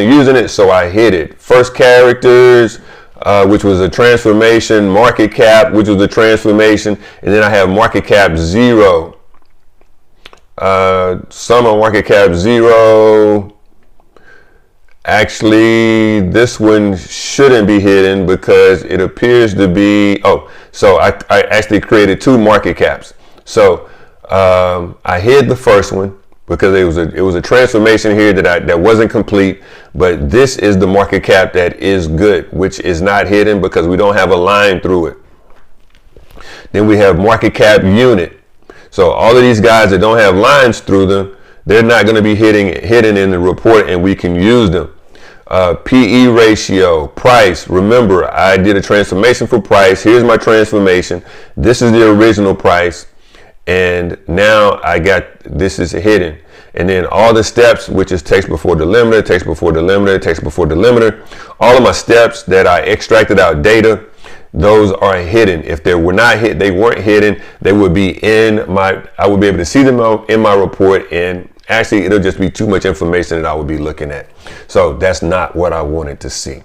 using it, so I hit it. First characters, which was a transformation, market cap, which was a transformation, and then I have market cap 0. Summer market cap 0. Actually, this one shouldn't be hidden because it appears to be, so I actually created 2 market caps. So I hid the first one because it was a transformation here that wasn't complete, but this is the market cap that is good, which is not hidden because we don't have a line through it. Then we have market cap unit. So all of these guys that don't have lines through them, they're not going to be hidden in the report, and we can use them. PE ratio, price. Remember, I did a transformation for price. Here's my transformation. This is the original price. And now I got, this is hidden. And then all the steps, which is text before delimiter, text before delimiter, text before delimiter, all of my steps that I extracted out data, those are hidden. If they were not hit, they weren't hidden, they would be in my, I would be able to see them in my report, and actually it'll just be too much information that I would be looking at. So that's not what I wanted to see.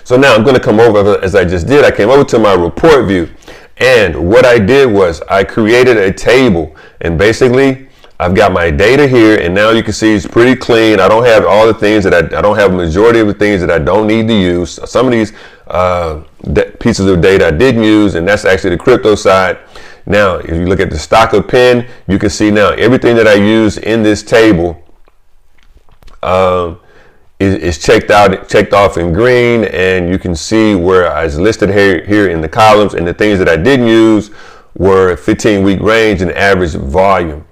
So now I'm going to come over, as I just did, I came over to my report view. And what I did was I created a table, and basically I've got my data here, and now you can see it's pretty clean. I don't have all the things that I don't have a majority of the things that I don't need to use. Some of these pieces of data I didn't use, and that's actually the crypto side. Now, if you look at the stock of pen, you can see now everything that I use in this table is checked off in green, and you can see where I was listed here in the columns, and the things that I didn't use were 15-week range and average volume.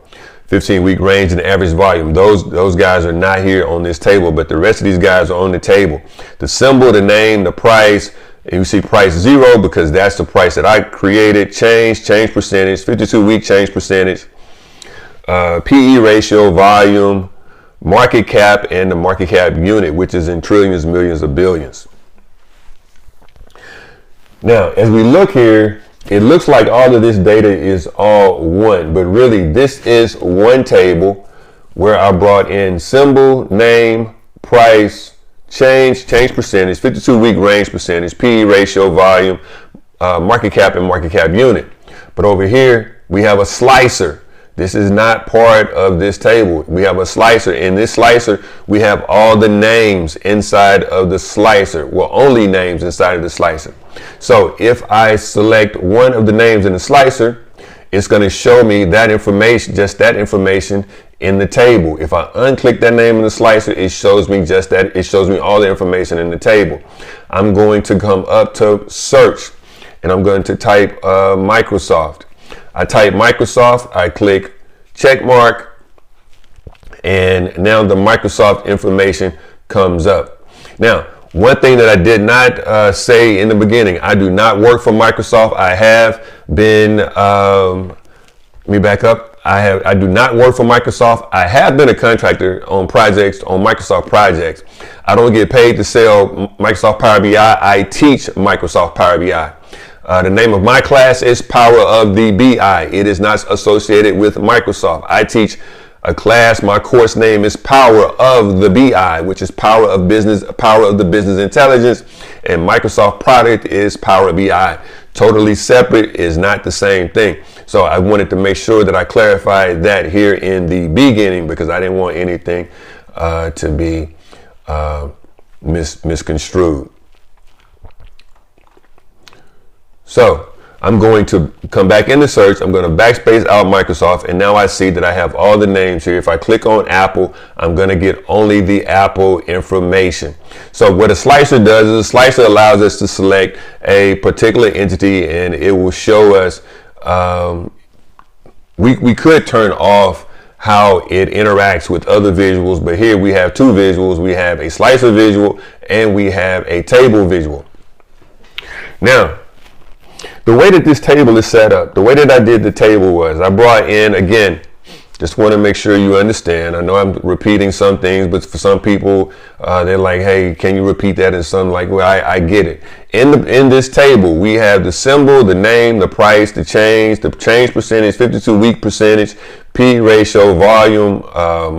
15-week range and average volume. Those guys are not here on this table, but the rest of these guys are on the table. The symbol, the name, the price, and you see price 0 because that's the price that I created. Change percentage, 52-week change percentage, PE ratio, volume, market cap, and the market cap unit, which is in trillions, millions, or billions. Now, as we look here, it looks like all of this data is all one, but really this is one table where I brought in symbol, name, price, change percentage, 52-week range percentage, PE ratio, volume, market cap, and market cap unit. But over here, we have a slicer. This is not part of this table. We have a slicer. In this slicer, we have all the names inside of the slicer. Well, only names inside of the slicer. So if I select one of the names in the slicer, it's going to show me that information, just that information in the table. If I unclick that name in the slicer, it shows me just that. It shows me all the information in the table. I'm going to come up to search, and I'm going to type Microsoft. I type Microsoft, I click check mark, and now the Microsoft information comes up. Now, one thing that I did not say in the beginning, I do not work for Microsoft. I have been, let me back up. I do not work for Microsoft. I have been a contractor on projects, on Microsoft projects. I don't get paid to sell Microsoft Power BI. I teach Microsoft Power BI. The name of my class is Power of the BI. It is not associated with Microsoft. I teach a class. My course name is Power of the BI, which is Power of the Business Intelligence, and Microsoft product is Power BI. Totally separate, is not the same thing. So I wanted to make sure that I clarified that here in the beginning, because I didn't want anything to be misconstrued. So I'm going to come back into search. I'm going to backspace out Microsoft, and now I see that I have all the names here. If I click on Apple, I'm going to get only the Apple information. So what a slicer does is a slicer allows us to select a particular entity, and it will show us, we could turn off how it interacts with other visuals, but here we have two visuals. We have a slicer visual and we have a table visual. Now, the way that this table is set up, the way that I did the table was I brought in, again, just want to make sure you understand. I know I'm repeating some things, but for some people, they're like, hey, can you repeat that? And some like, well, I get it. In this table, we have the symbol, the name, the price, the change percentage, 52-week percentage, P ratio, volume,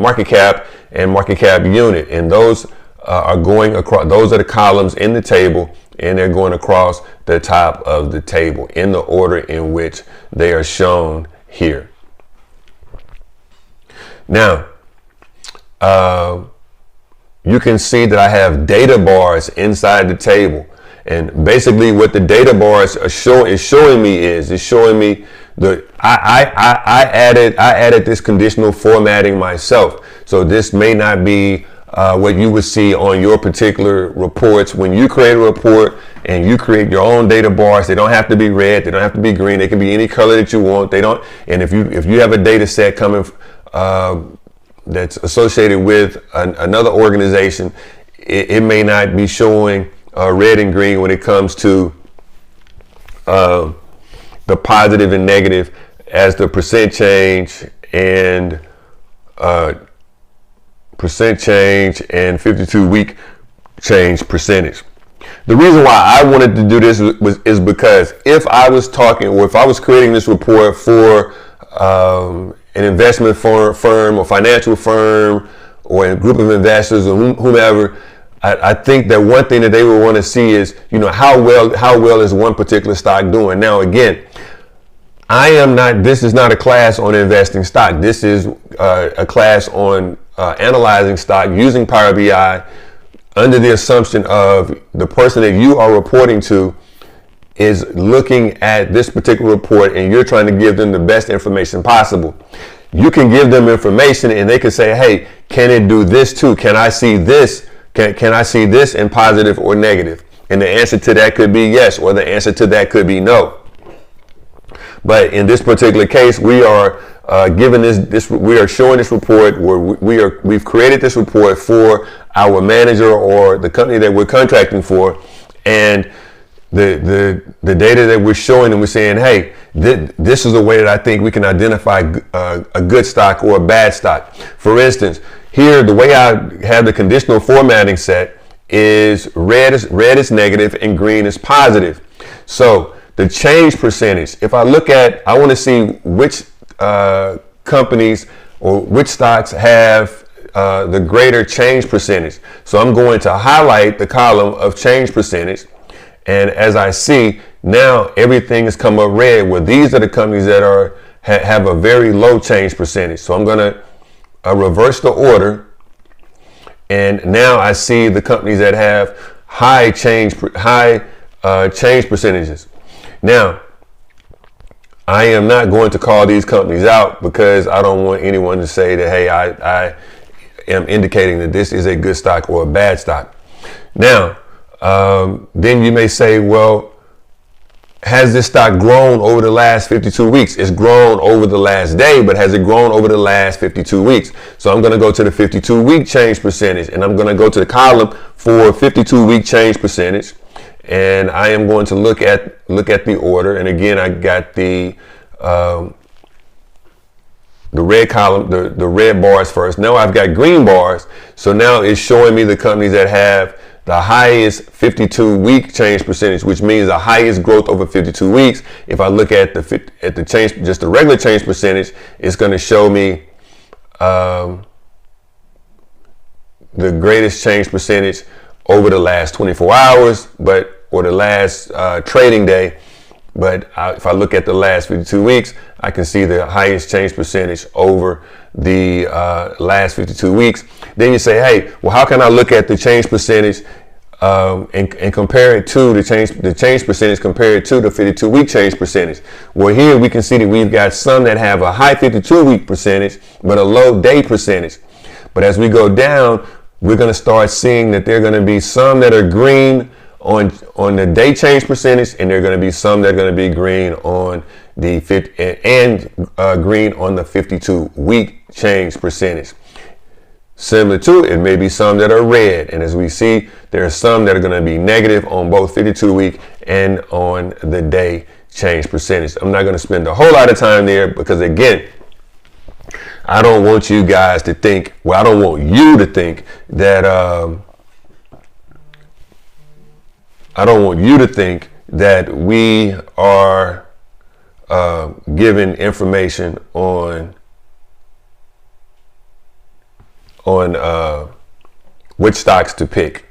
market cap, and market cap unit. And those are going across, those are the columns in the table, and they're going across the top of the table in the order in which they are shown here. Now, you can see that I have data bars inside the table. And basically what the data bars are showing me is I added this conditional formatting myself. So this may not be what you would see on your particular reports. When you create a report and you create your own data bars, they don't have to be red, they don't have to be green, they can be any color that you want. They don't. And if you have a data set coming that's associated with another organization, it may not be showing red and green when it comes to the positive and negative as the percent change and 52-week change percentage. The reason why I wanted to do this is because if I was creating this report for an investment firm or financial firm or a group of investors or whomever, I think that one thing that they would want to see is, how well is one particular stock doing. Now, again, this is not a class on investing stock. This is a class on analyzing stock using Power BI under the assumption of the person that you are reporting to is looking at this particular report and you're trying to give them the best information possible. You can give them information and they can say, hey, can it do this too? Can I see this? Can I see this in positive or negative? And the answer to that could be yes, or the answer to that could be no. But in this particular case, we are we are showing this report where we've created this report for our manager or the company that we're contracting for, and the data that we're showing, and we're saying, hey, this is a way that I think we can identify a good stock or a bad stock. For instance, here the way I have the conditional formatting set is red is negative and green is positive. So the change percentage, if I look at, I want to see which companies or which stocks have the greater change percentage. So I'm going to highlight the column of change percentage. And as I see now, everything has come up red. Well, these are the companies that have a very low change percentage. So I'm going to reverse the order. And now I see the companies that have high change percentages. Now, I am not going to call these companies out because I don't want anyone to say that, hey, I am indicating that this is a good stock or a bad stock. Now, then you may say, well, has this stock grown over the last 52 weeks? It's grown over the last day, but has it grown over the last 52 weeks? So I'm going to go to the 52-week change percentage, and I'm going to go to the column for 52-week change percentage. And I am going to look at the order. And again, I got the red column, the red bars first. Now I've got green bars. So now it's showing me the companies that have the highest 52-week change percentage, which means the highest growth over 52 weeks. If I look at the change, just the regular change percentage, it's going to show me the greatest change percentage over the last 24 hours, or the last trading day. But if I look at the last 52 weeks, I can see the highest change percentage over the last 52 weeks. Then you say, hey, well, how can I look at the change percentage and compare it to the change percentage compared to the 52-week change percentage? Well, here we can see that we've got some that have a high 52-week percentage, but a low day percentage. But as we go down, we're going to start seeing that there are going to be some that are green on the day change percentage, and there are going to be some that are going to be green on the green on the 52-week change percentage. Similar to it may be some that are red, and as we see, there are some that are going to be negative on both 52-week and on the day change percentage. I'm not going to spend a whole lot of time there because, again, I don't want you guys to think, well, I don't want you to think that we are giving information on on which stocks to pick.